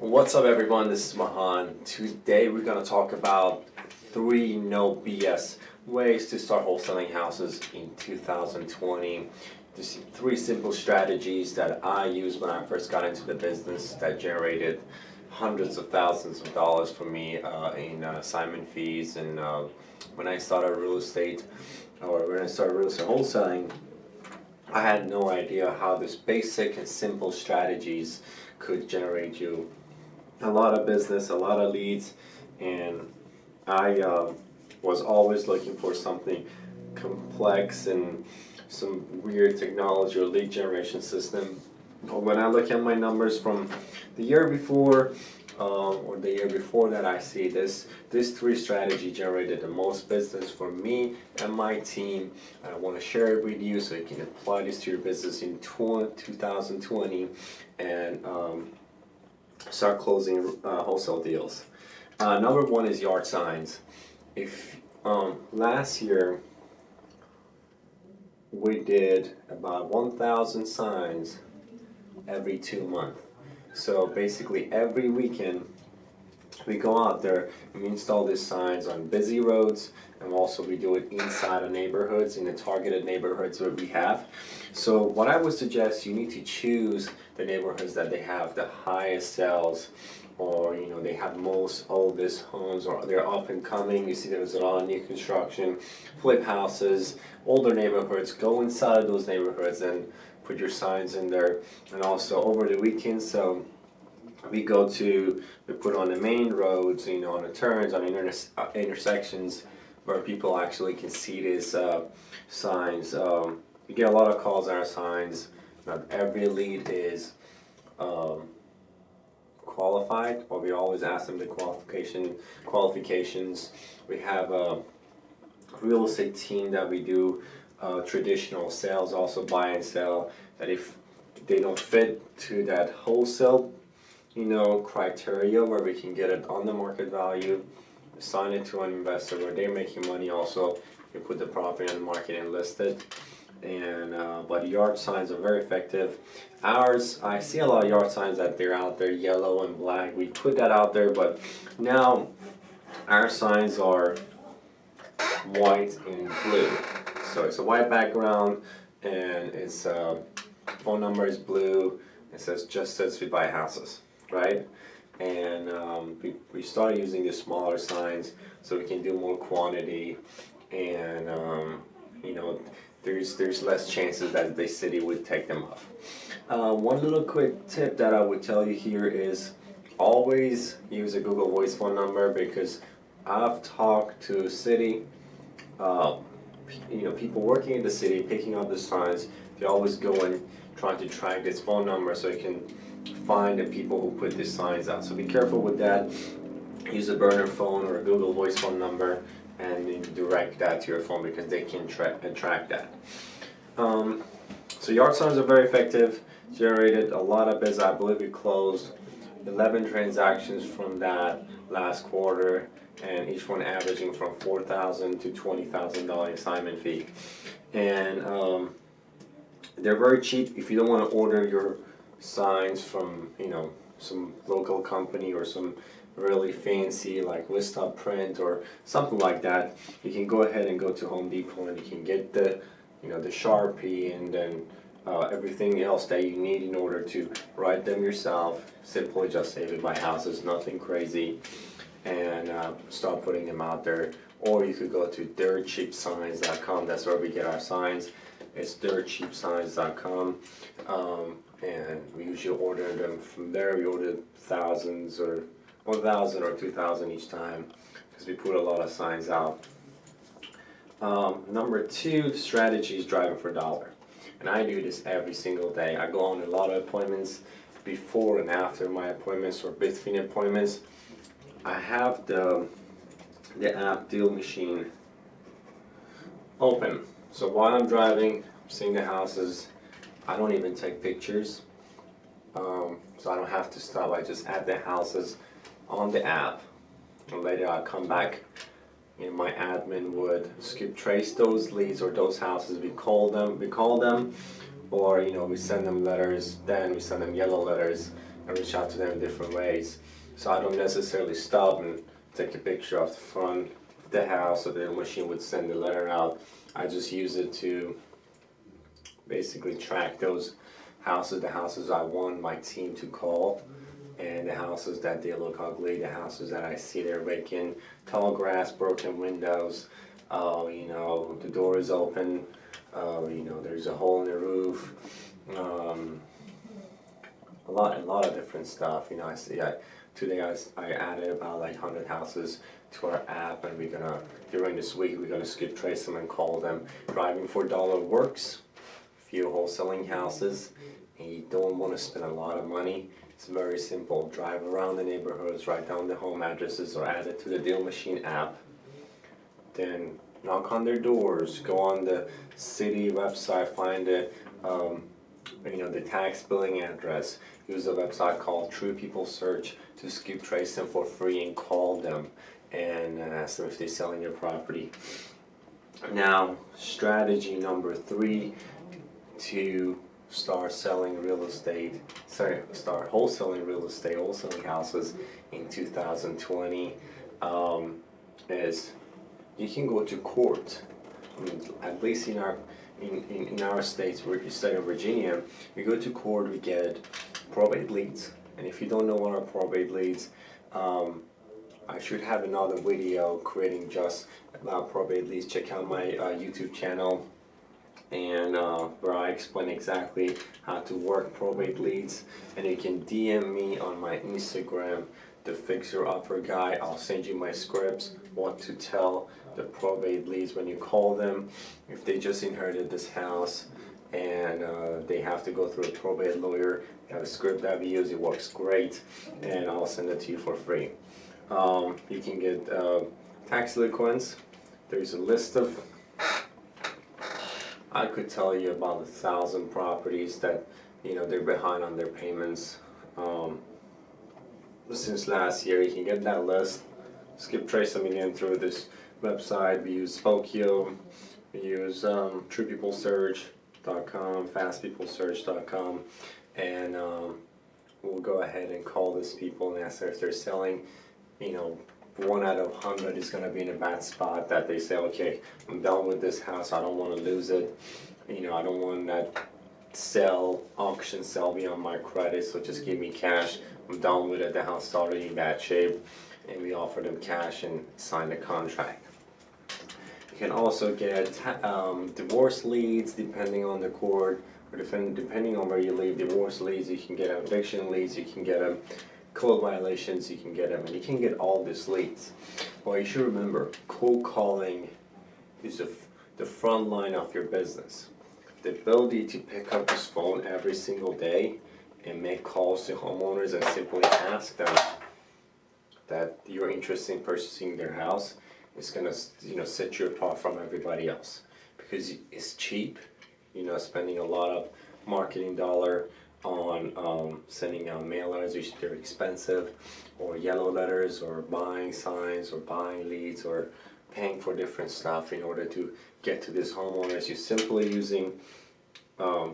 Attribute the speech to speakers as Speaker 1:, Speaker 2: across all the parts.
Speaker 1: What's up, everyone? This is Mahan. Today we're going to talk about 3 no BS ways to start wholesaling houses in 2020. Just 3 simple strategies that I used when I first got into the business that generated hundreds of thousands of dollars for me in assignment fees. And when I started real estate, or when I started real estate wholesaling, I had no idea how this basic and simple strategies could generate you a lot of business, a lot of leads, and I was always looking for something complex and some weird technology or lead generation system. When I look at my numbers from the year before or the year before that, I see this 3 strategy generated the most business for me and my team. I want to share it with you so you can apply this to your business in 2020 and start closing wholesale deals. Number 1 is yard signs. If last year we did about 1,000 signs every 2 months. So basically every weekend we go out there and we install these signs on busy roads, and also we do it inside of neighborhoods, in the targeted neighborhoods that we have. So what I would suggest, you need to choose the neighborhoods that they have the highest sales, or they have most oldest homes, or they're up and coming. You see there's a lot of new construction, flip houses, older neighborhoods. Go inside of those neighborhoods and put your signs in there. And also over the weekend, so we put on the main roads, on the turns, on intersections where people actually can see these signs. We get a lot of calls on our signs. Not every lead is qualified, but we always ask them the qualifications. We have a real estate team that we do traditional sales, also buy and sell, that if they don't fit to that wholesale criteria where we can get it on the market value, assign it to an investor where they're making money, also you put the property on the market and list it. And but yard signs are very effective. Ours, I see a lot of yard signs that they're out there yellow and black. We put that out there, but now our signs are white and blue. So it's a white background, and its phone number is blue. It says we buy houses, right? And we started using the smaller signs so we can do more quantity, and there's less chances that the city would take them off. One little quick tip that I would tell you here is always use a Google Voice phone number, because I've talked to city, people working in the city, picking up the signs. They always go and try to track this phone number so you can find the people who put these signs out. So be careful with that. Use a burner phone or a Google Voice phone number and direct that to your phone, because they can track that. So yard signs are very effective. Generated a lot of business. I believe we closed 11 transactions from that last quarter, and each one averaging from $4,000 to $20,000 assignment fee. And they're very cheap. If you don't want to order your signs from some local company or some really fancy like Vista Print or something like that, you can go ahead and go to Home Depot and you can get the the Sharpie and then everything else that you need in order to write them yourself. Simply just say we buy houses, nothing crazy, and start putting them out there. Or you could go to dirtcheapsigns.com. That's where we get our signs. It's dirtcheapsigns.com, and we usually order them from there. We order thousands or 1,000 or 2,000 each time, because we put a lot of signs out. Number 2 strategy is driving for a dollar, and I do this every single day. I go on a lot of appointments before and after my appointments or between appointments. I have the app deal machine open. So while I'm driving, seeing the houses, I don't even take pictures. So I don't have to stop. I just add the houses on the app, and later I'll come back. My admin would skip trace those leads or those houses. We call them, or we send them letters. Then we send them yellow letters and reach out to them in different ways. So I don't necessarily stop and take a picture of the front of the house, so the machine would send the letter out. I just use it to basically track those houses, the houses I want my team to call, and the houses that they look ugly, the houses that I see they're vacant, tall grass, broken windows, the door is open, there's a hole in the roof, a lot of different stuff. Today I added about like 100 houses to our app, and during this week we're gonna skip trace them and call them. Driving for dollar works. If you're wholesaling houses and you don't want to spend a lot of money, it's very simple. Drive around the neighborhoods, write down the home addresses, or add it to the Deal Machine app. Then knock on their doors, go on the city website, find the tax billing address. Use a website called True People Search to skip trace them for free and call them and ask them if they're selling their property. Now, strategy number 3 to start wholesaling real estate, wholesaling houses in 2020 is you can go to court. At least in our state of Virginia, we go to court, we get probate leads. And if you don't know what are probate leads, I should have another video creating just about probate leads. Check out my YouTube channel, and where I explain exactly how to work probate leads. And you can DM me on my Instagram, the Fixer Upper Guy. I'll send you my scripts, what to tell the probate leads when you call them. If they just inherited this house and they have to go through a probate lawyer, I have a script that we use. It works great, and I'll send it to you for free. You can get tax delinquents. There's a list of, I could tell you about 1,000 properties that they're behind on their payments. Since last year, you can get that list. Skip trace them again through this website. We use Spokio, we use TruePeopleSearch.com, FastPeopleSearch.com, and we'll go ahead and call these people and ask them if they're selling. 1 out of 100 is going to be in a bad spot that they say, okay, I'm done with this house, I don't want to lose it, I don't want that auction sell beyond my credit, so just give me cash, I'm done with it, the house is already in bad shape, and we offer them cash and sign the contract. You can also get divorce leads depending on the court, or depending on where you live. Divorce leads, you can get eviction leads, you can get them code violations, you can get them, and you can get all these leads. Well, you should remember, cold calling is the front line of your business. The ability to pick up this phone every single day and make calls to homeowners and simply ask them that you're interested in purchasing their house is gonna set you apart from everybody else, because it's cheap. Spending a lot of marketing dollar on sending out mailers, which are expensive, or yellow letters, or buying signs, or buying leads, or paying for different stuff in order to get to these homeowners. You're simply using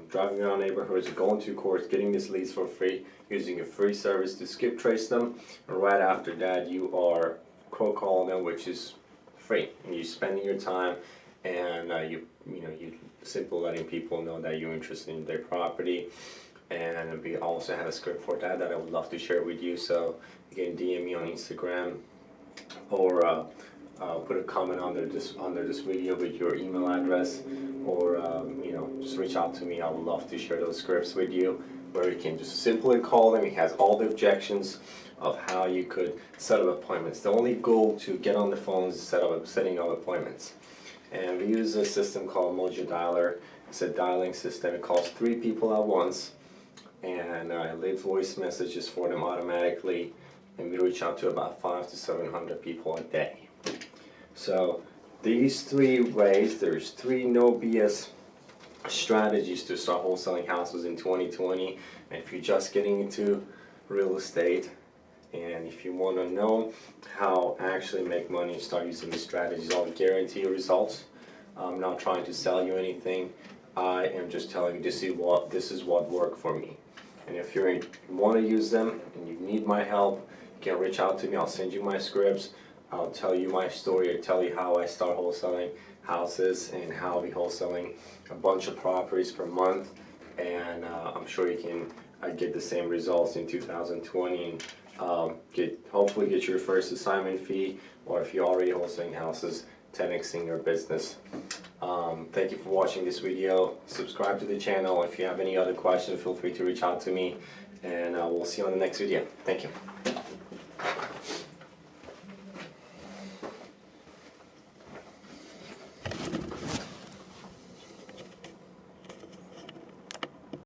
Speaker 1: driving around neighborhoods, going to courts, getting these leads for free, using a free service to skip trace them, and right after that you are cold calling them, which is free, and you're spending your time, and you simply letting people know that you're interested in their property. And we also have a script for that I would love to share with you. So you can DM me on Instagram, or put a comment under this video with your email address, or just reach out to me. I would love to share those scripts with you, where you can just simply call them. It has all the objections of how you could set up appointments. The only goal to get on the phone is setting up appointments. And we use a system called Mojo Dialer. It's a dialing system. It calls 3 people at once, and I leave voice messages for them automatically, and we reach out to about 500 to 700 people a day. So these 3 ways, there's 3 no BS strategies to start wholesaling houses in 2020. And if you're just getting into real estate, and if you want to know how actually make money, start using these strategies. I'll guarantee you results. I'm not trying to sell you anything. I am just telling you this is what worked for me. And if you want to use them and you need my help, you can reach out to me. I'll send you my scripts. I'll tell you my story, or tell you how I start wholesaling houses and how I'll be wholesaling a bunch of properties per month. And I'm sure you can get the same results in 2020 and hopefully get your first assignment fee, or if you're already wholesaling houses, 10xing your business. Thank you for watching this video. Subscribe to the channel. If you have any other questions, feel free to reach out to me, and we'll see you on the next video. Thank you.